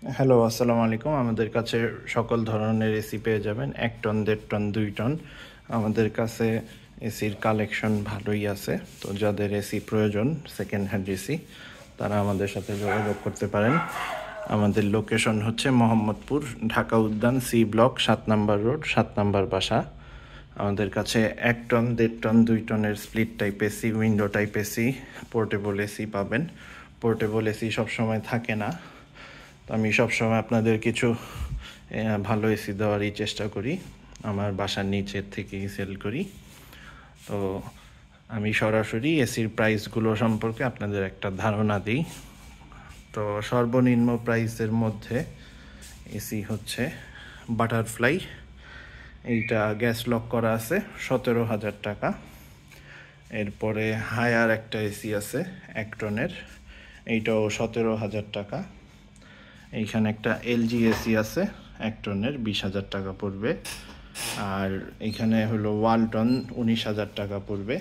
Hello, আসসালামু আলাইকুম। আমাদের কাছে সকল ধরনের এসি পেয়ে যাবেন। ১ টন, ১.৫ টন, ২ টন। আমাদের কাছে এসির কালেকশন ভালোই আছে। তো যাদের এসি প্রয়োজন, সেকেন্ড হ্যান্ড এসি, তারা আমাদের সাথে যোগাযোগ করতে পারেন। আমাদের লোকেশন হচ্ছে Mohammadpur, Dhaka Udyan, C block, ৭ number road, ৭ number বাসা। আমাদের কাছে ১ টন, ১.৫ টন, ২ টনের split type AC, window type AC, portable AC পাবেন। পোর্টেবল এসি সবসময় থাকে না, তো আমি সবসময় আপনাদের কিছু ভালো এসি দেওয়ারই চেষ্টা করি। আমার বাসার নিচের থেকেই সেল করি। তো আমি সরাসরি এসির প্রাইসগুলো সম্পর্কে আপনাদের একটা ধারণা দিই। তো সর্বনিম্ন প্রাইসের মধ্যে এসি হচ্ছে বাটারফ্লাই। এইটা গ্যাস লক করা আছে ১৭,০০০ টাকা। এরপরে হায়ার একটা এসি আছে ১ টনের, এইটাও ১৭,০০০ টাকা। এইখানে একটা এলজি এসি আছে ১ টনের, ২০,০০০ টাকা পড়বে। আর এইখানে হলো ওয়ালটন, ১৯,০০০ টাকা পড়বে।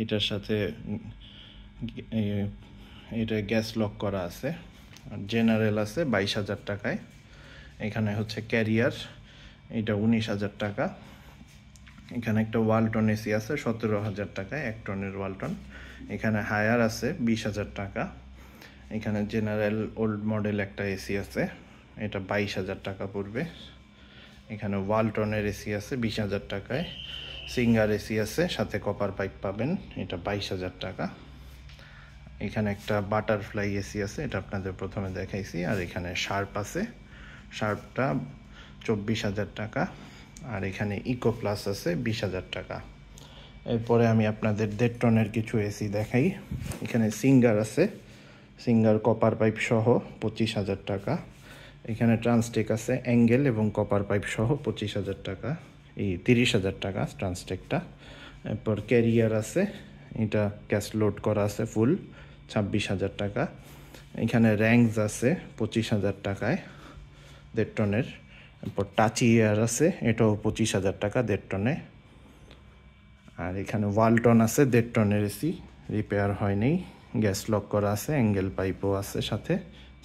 এটার সাথে এটা গ্যাস লক করা আছে। আর জেনারেল আছে ২২,০০০ টাকায়। এখানে হচ্ছে ক্যারিয়ার, এটা ১৯,০০০ টাকা। এখানে একটা ওয়ালটন এসি আছে ১৭,০০০ টাকায়, ১ টনের ওয়ালটন। এখানে হায়ার আছে ২০,০০০ টাকা। এখানে জেনারেল ওল্ড মডেল একটা এসি আছে, এটা ২২,০০০ টাকা পড়বে। এখানে ওয়ালটনের এসি আছে ২০,০০০ টাকায়। সিঙ্গার এসি আছে, সাথে কপার পাইপ পাবেন, এটা ২২,০০০ টাকা। এখানে একটা বাটারফ্লাই এসি আছে, এটা আপনাদের প্রথমে দেখাইছি। আর এখানে শার্প আছে, শার্পটা ২৪,০০০ টাকা। আর এখানে ইকো প্লাস আছে ২০,০০০ টাকা। এরপরে আমি আপনাদের ১.৫ টনের কিছু এসি দেখাই। এখানে সিঙ্গার আছে, সিঙ্গার কপার পাইপ সহ ২৫,০০০ টাকা। এখানে ট্রান্সটেক আছে অ্যাঙ্গেল এবং কপার পাইপ সহ ২৫,০০০ টাকা, এই ৩০,০০০ টাকা ট্রান্সটেকটা। এরপর ক্যারিয়ার আছে, এটা গ্যাস লোড করা আছে ফুল, ২৬,০০০ টাকা। এখানে র্যাঙ্কস আছে ২৫,০০০ টাকায় ১.৫ টনের। এরপর টাচি এয়ার আছে, এটাও ২৫,০০০ টাকা ১.৫ টনে। আর এখানে ওয়ালটন আছে ১.৫ টনের এসি, রিপেয়ার হয়নি, গ্যাস লক করা আছে, অ্যাঙ্গেল পাইপও আছে সাথে,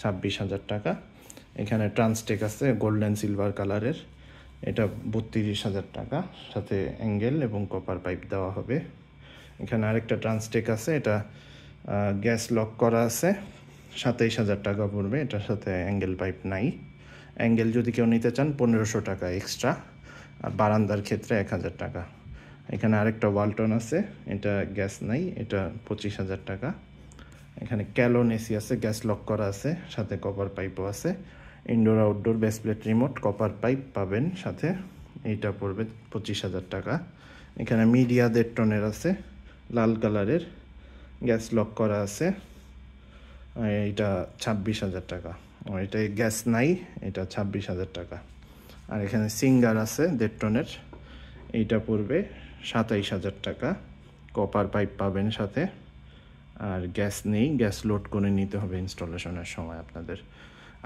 ২৬,০০০ টাকা। এখানে ট্রান্সটেক আছে গোল্ডেন সিলভার কালারের, এটা ৩২,০০০ টাকা, সাথে অ্যাঙ্গেল এবং কপার পাইপ দেওয়া হবে। এখানে আরেকটা ট্রান্সটেক আছে, এটা গ্যাস লক করা আছে, ২৭,০০০ টাকা পড়বে, এটার সাথে অ্যাঙ্গেল পাইপ নাই। অ্যাঙ্গেল যদি কেউ নিতে চান ১৫০০ টাকা এক্সট্রা, আর বারান্দার ক্ষেত্রে ১,০০০ টাকা। এখানে আরেকটা ওয়ালটন আছে, এটা গ্যাস নাই, এটা ২৫,০০০ টাকা। এখানে ক্যালন এসি আছে, গ্যাস লক করা আছে, সাথে কপার পাইপও আছে। Indoor outdoor base plate remote, copper pipe পাবেন সাথে, এইটা পড়বে ২৫,০০০ টাকা। এখানে মিডিয়া ১.৫ টনের আছে, লাল কালারের, গ্যাস লক করা আছে, এইটা ২৬,০০০ টাকা। এটা গ্যাস নাই, এটা ২৬,০০০ টাকা। আর এখানে সিঙ্গার আছে ১.৫ টনের, এইটা পড়বে ২৭,০০০ টাকা, কপার পাইপ পাবেন সাথে। আর গ্যাস নেই, গ্যাস লোড করে নিতে হবে ইনস্টলেশনের সময় আপনাদের।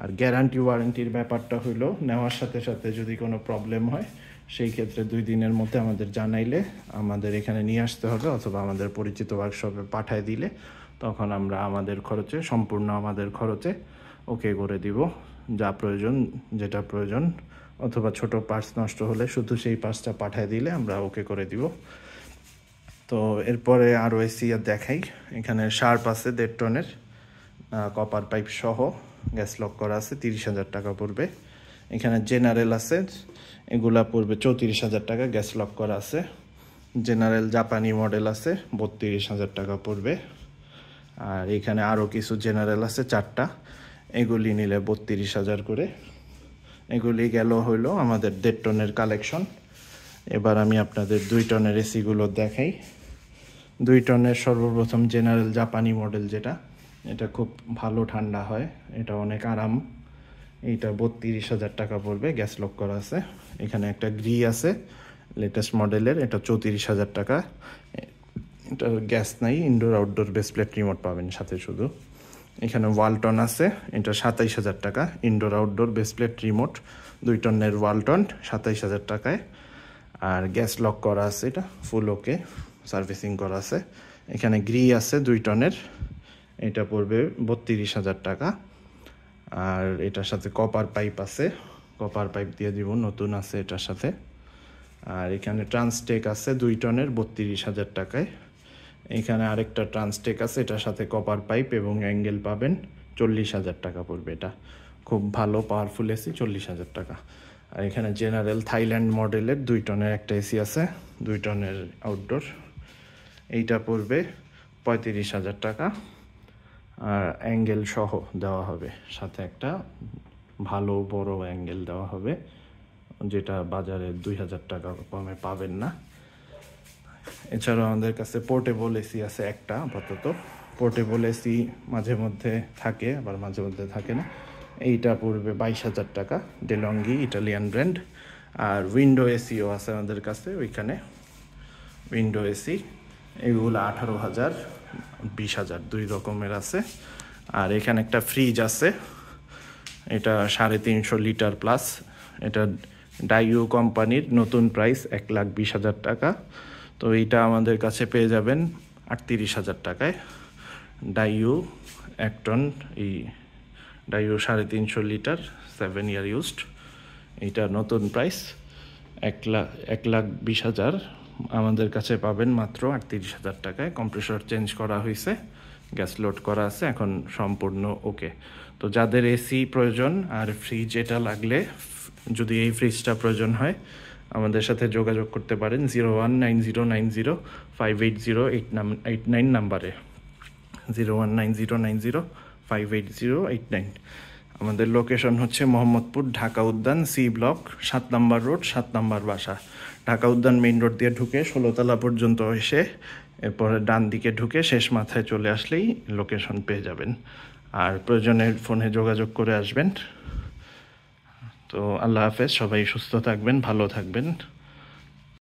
আর গ্যারান্টি ওয়ারেন্টির ব্যাপারটা হলো, নেওয়ার সাথে সাথে যদি কোনো প্রবলেম হয়, সেই ক্ষেত্রে ২ দিনের মধ্যে আমাদের জানাইলে আমাদের এখানে নিয়ে আসতে হবে, অথবা আমাদের পরিচিত ওয়ার্কশপে পাঠায় দিলে তখন আমরা আমাদের খরচে, সম্পূর্ণ আমাদের খরচে ওকে করে দিব, যা প্রয়োজন, যেটা প্রয়োজন। অথবা ছোট পার্টস নষ্ট হলে শুধু সেই পার্টসটা পাঠিয়ে দিলে আমরা ওকে করে দিব। তো এরপরে আরও এসি দেখাই। এখানে শার্প আছে ১.৫ টনের, কপার পাইপ সহ, গ্যাস লক করা আছে, ৩০,০০০ টাকা পড়বে। এখানে জেনারেল আছে, এগুলা পড়বে ৩৪,০০০ টাকা, গ্যাস লক করা আছে। জেনারেল জাপানি মডেল আছে, ৩২,০০০ টাকা পড়বে। আর এখানে আরও কিছু জেনারেল আছে ৪টা, এগুলি নিলে ৩২,০০০ করে। এগুলি গেল হইলো আমাদের ১.৫ টনের কালেকশন। এবার আমি আপনাদের ২ টনের এসিগুলো দেখাই। ২ টনের সর্বপ্রথম জেনারেল জাপানি মডেল, যেটা, এটা খুব ভালো ঠান্ডা হয়, এটা অনেক আরাম। এইটা ৩২,০০০ টাকা পড়বে, গ্যাস লক করা আছে। এখানে একটা গ্রি আছে লেটেস্ট মডেলের, এটা ৩৪,০০০ টাকা, এটা গ্যাস নাই, indoor outdoor base plate remote পাবেন সাথে শুধু। এখানে ওয়ালটন আছে, এটা ২৭,০০০ টাকা, indoor outdoor base plate remote, ২ টনের ওয়ালটন, ২৭,০০০ টাকায়। আর গ্যাস লক করা আছে, এটা ফুল ওকে, সার্ভিসিং করা আছে। এখানে গ্রি আছে ২ টনের, এটা পড়বে ৩২,০০০ টাকা। আর এটার সাথে কপার পাইপ আছে, কপার পাইপ দিয়ে দিব, নতুন আছে এটার সাথে। আর এখানে ট্রান্সটেক আছে 2 টনের 32,000 টাকায়। এখানে আরেকটা ট্রান্সটেক আছে, এটার সাথে কপার পাইপ এবং অ্যাঙ্গেল পাবেন, 40,000 টাকা পড়বে। এটা খুব ভালো পাওয়ারফুল এসি, 40,000 টাকা। আর এখানে জেনারেল থাইল্যান্ড মডেলের 2 টনের একটা এসি আছে, 2 টনের আউটডোর, এইটা পড়বে 35,000 টাকা। আর অ্যাঙ্গেল সহ দেওয়া হবে, সাথে একটা ভালো বড় অ্যাঙ্গেল দেওয়া হবে, যেটা বাজারে 2,000 টাকা কমে পাবেন না। এছাড়াও আমাদের কাছে পোর্টেবল এসি আছে একটা আপাতত। পোর্টেবল এসি মাঝে মধ্যে থাকে, আবার মাঝে মধ্যে থাকে না। এইটা পড়বে 22,000 টাকা, ডেলঙ্গি, ইটালিয়ান ব্র্যান্ড। আর উইন্ডো এসিও আছে আমাদের কাছে, ওইখানে উইন্ডো এসি এগুলো 18,000, 20,000, 2 রকমের আছে। আর এখানে একটা ফ্রিজ আছে, এটা 350 লিটার প্লাস। এটা ডাইউ কোম্পানির, নতুন প্রাইস 1,20,000 টাকা। তো এইটা আমাদের কাছে পেয়ে যাবেন 38,000 টাকায়। ডাইউ 1 টন, এই ডাইউ 350 লিটার, 7 ইয়ার ইউজড। এইটা নতুন প্রাইস 1,20,000, আমাদের কাছে পাবেন মাত্র 38,000 টাকায়। কম্প্রেসর চেঞ্জ করা হয়েছে, গ্যাস লোড করা আছে, এখন সম্পূর্ণ ওকে। তো যাদের এসি প্রয়োজন আর ফ্রিজ এটা লাগলে, যদি এই ফ্রিজটা প্রয়োজন হয়, আমাদের সাথে যোগাযোগ করতে পারেন 019090580889 নাম্বারে, 019090580889। আমাদের লোকেশন হচ্ছে মোহাম্মদপুর, ঢাকা উদ্যান, সি ব্লক, 7 নম্বর রোড, 7 নম্বর বাসা। ঢাকা উদ্যান মেইন রোড দিয়ে ঢুকে 16তলা পর্যন্ত এসে এরপরে ডান দিকে ঢুকে শেষ মাথায় চলে আসলেই লোকেশন পেয়ে যাবেন। আর প্রয়োজনে ফোনে যোগাযোগ করে আসবেন। তো আল্লাহ হাফেজ, সবাই সুস্থ থাকবেন, ভালো থাকবেন।